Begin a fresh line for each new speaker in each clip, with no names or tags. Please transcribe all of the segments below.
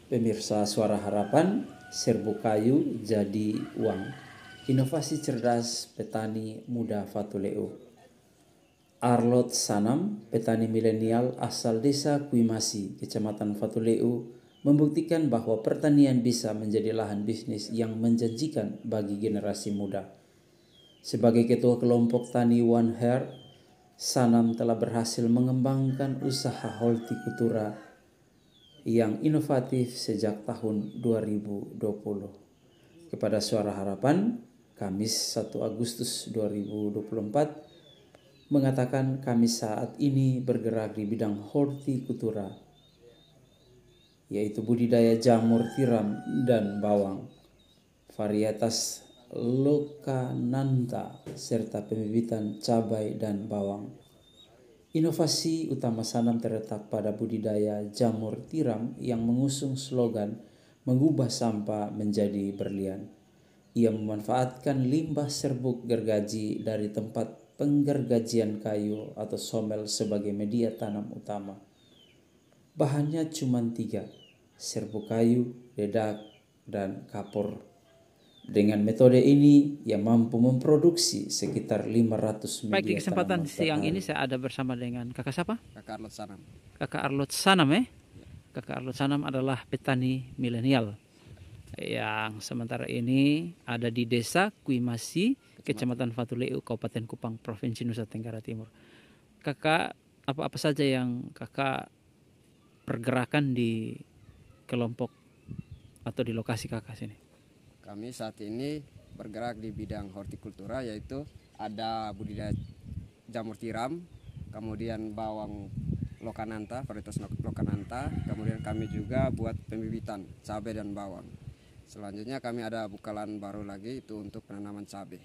Pemirsa Suara Harapan, serbu kayu jadi uang. Inovasi cerdas petani muda Fatuleu. Arlot Sanam, petani milenial asal desa Kuimasi, Kecamatan Fatuleu, membuktikan bahwa pertanian bisa menjadi lahan bisnis yang menjanjikan bagi generasi muda. Sebagai ketua kelompok tani One Heart, Sanam telah berhasil mengembangkan usaha hortikultura yang inovatif sejak tahun 2020. Kepada Suara Harapan, Kamis 1 Agustus 2024, mengatakan kami saat ini bergerak di bidang hortikultura, yaitu budidaya jamur tiram dan bawang, varietas Lokananta, serta pembibitan cabai dan bawang. Inovasi utama Sanam terletak pada budidaya jamur tiram yang mengusung slogan mengubah sampah menjadi berlian. Ia memanfaatkan limbah serbuk gergaji dari tempat penggergajian kayu atau somel sebagai media tanam utama. Bahannya cuma 3, serbuk kayu, dedak, dan kapur. Dengan metode ini, ia mampu memproduksi sekitar 500
Baik, di
media
kesempatan
tanaman per
siang
hari.
ini saya ada bersama dengan kakak siapa?
Kakak Arlot Sanam.
Kakak Arlot Sanam ya? Kakak Arlot Sanam adalah petani milenial yang sementara ini ada di desa Kuimasi, Kecamatan Fatuleu, Kabupaten Kupang, Provinsi Nusa Tenggara Timur. Kakak, apa-apa saja yang kakak pergerakan di kelompok atau di lokasi kakak sini?
Kami saat ini bergerak di bidang hortikultura, yaitu ada budidaya jamur tiram, kemudian bawang Lokananta, varietas Lokananta, kemudian kami juga buat pembibitan cabai dan bawang. Selanjutnya kami ada bukalan baru lagi, itu untuk penanaman cabai.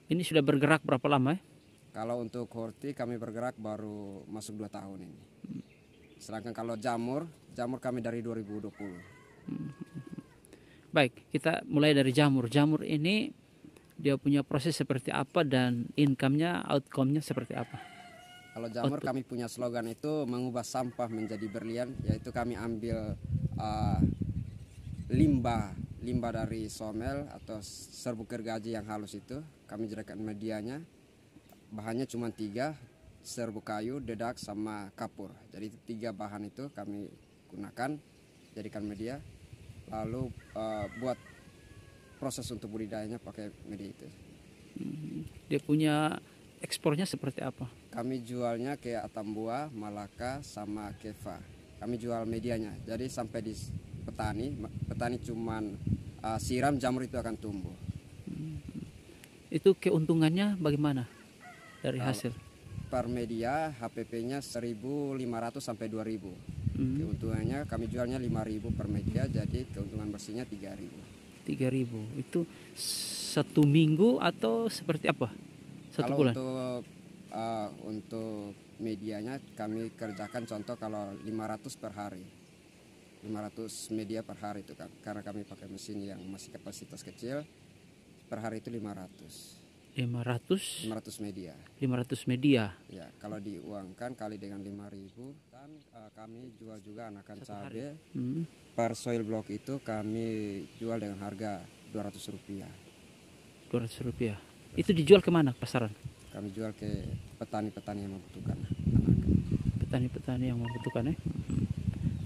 Ini sudah bergerak berapa lama ya?
Kalau untuk horti kami bergerak baru masuk 2 tahun ini. Sedangkan kalau jamur kami dari 2020.
Baik, kita mulai dari jamur. Jamur ini dia punya proses seperti apa dan income-nya, outcome-nya seperti apa?
Kalau jamur kami punya slogan itu mengubah sampah menjadi berlian, yaitu kami ambil limbah dari somel atau serbuk gergaji yang halus itu, kami jadikan medianya. Bahannya cuma 3, serbuk kayu, dedak, sama kapur. Jadi 3 bahan itu kami gunakan jadikan media, lalu buat proses untuk budidayanya pakai media itu.
Dia punya ekspornya seperti apa?
Kami jualnya ke Atambua, Malaka, sama Keva. Kami jual medianya. Jadi sampai di petani cuman siram, jamur itu akan tumbuh.
Itu keuntungannya bagaimana dari hasil?
Per media HPP-nya 1.500 sampai 2.000. Keuntungannya kami jualnya 5.000 per media, jadi keuntungan bersihnya 3.000.
3.000 itu 1 minggu atau seperti apa? 1
kalau
bulan?
Untuk medianya kami kerjakan contoh kalau 500 per hari. 500 media per hari itu kan, karena kami pakai mesin yang masih kapasitas kecil, per hari itu 500 media.
500 media.
Ya, kalau diuangkan kali dengan 5.000, kan kami jual juga anakan cabai. Per soil block itu kami jual dengan harga Rp200.
Rp200. Itu dijual kemana pasaran?
Kami jual ke petani-petani yang membutuhkan.
Petani-petani yang membutuhkan ya.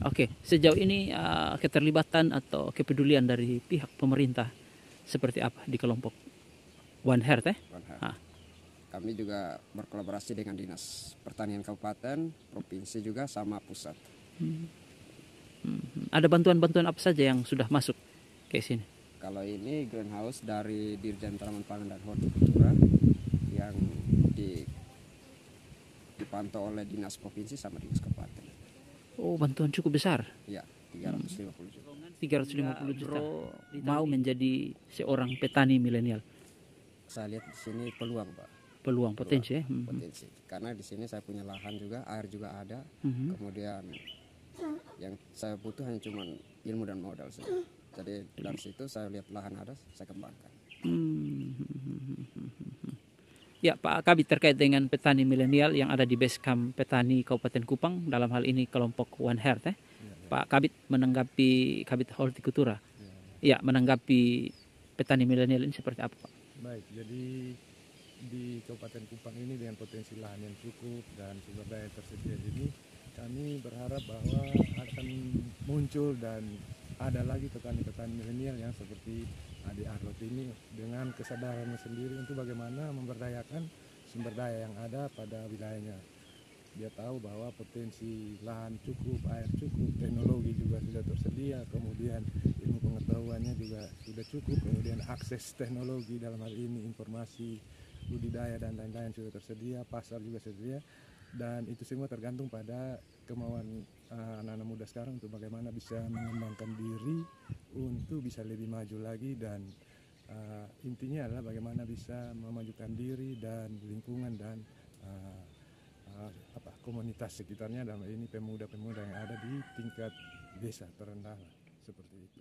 Oke, sejauh ini keterlibatan atau kepedulian dari pihak pemerintah seperti apa di kelompok One Heart ya?
One Heart. Kami juga berkolaborasi dengan Dinas Pertanian Kabupaten, Provinsi juga, sama pusat.
Ada bantuan-bantuan apa saja yang sudah masuk ke sini?
Kalau ini greenhouse dari Dirjen Tanaman Pangan dan Hortikultura yang dipantau oleh Dinas Provinsi sama Dinas Kabupaten.
Oh, bantuan cukup besar.
Ya, 350 juta.
350 juta. Mau menjadi seorang petani milenial.
Saya lihat di sini peluang, Pak.
Peluang potensi ya.
Potensi. Karena di sini saya punya lahan juga, air juga ada. Kemudian yang saya butuh hanya cuma ilmu dan modal saja. Jadi dari situ saya lihat lahan ada, saya kembangkan.
Ya, Pak Kabit, terkait dengan petani milenial yang ada di Basecamp Petani Kabupaten Kupang, dalam hal ini kelompok One Heart Pak Kabit menanggapi Kabit Hortikultura. Ya, menanggapi petani milenial ini seperti apa, Pak?
Baik, jadi di Kabupaten Kupang ini dengan potensi lahan yang cukup dan sumber daya tersedia ini, kami berharap bahwa akan muncul dan ada lagi petani-petani milenial yang seperti Adi Arlot ini dengan kesadarannya sendiri untuk bagaimana memberdayakan sumber daya yang ada pada wilayahnya. Dia tahu bahwa potensi lahan cukup, air cukup, teknologi juga sudah tersedia, kemudian ilmu pengetahuannya juga sudah cukup, kemudian akses teknologi dalam hal ini informasi budidaya dan lain-lain sudah tersedia, pasar juga tersedia, dan itu semua tergantung pada kemauan anak-anak muda sekarang untuk bagaimana bisa mengembangkan diri untuk bisa lebih maju lagi, dan intinya adalah bagaimana bisa memajukan diri dan lingkungan dan komunitas sekitarnya, dalam ini pemuda-pemuda yang ada di tingkat desa terendah seperti itu.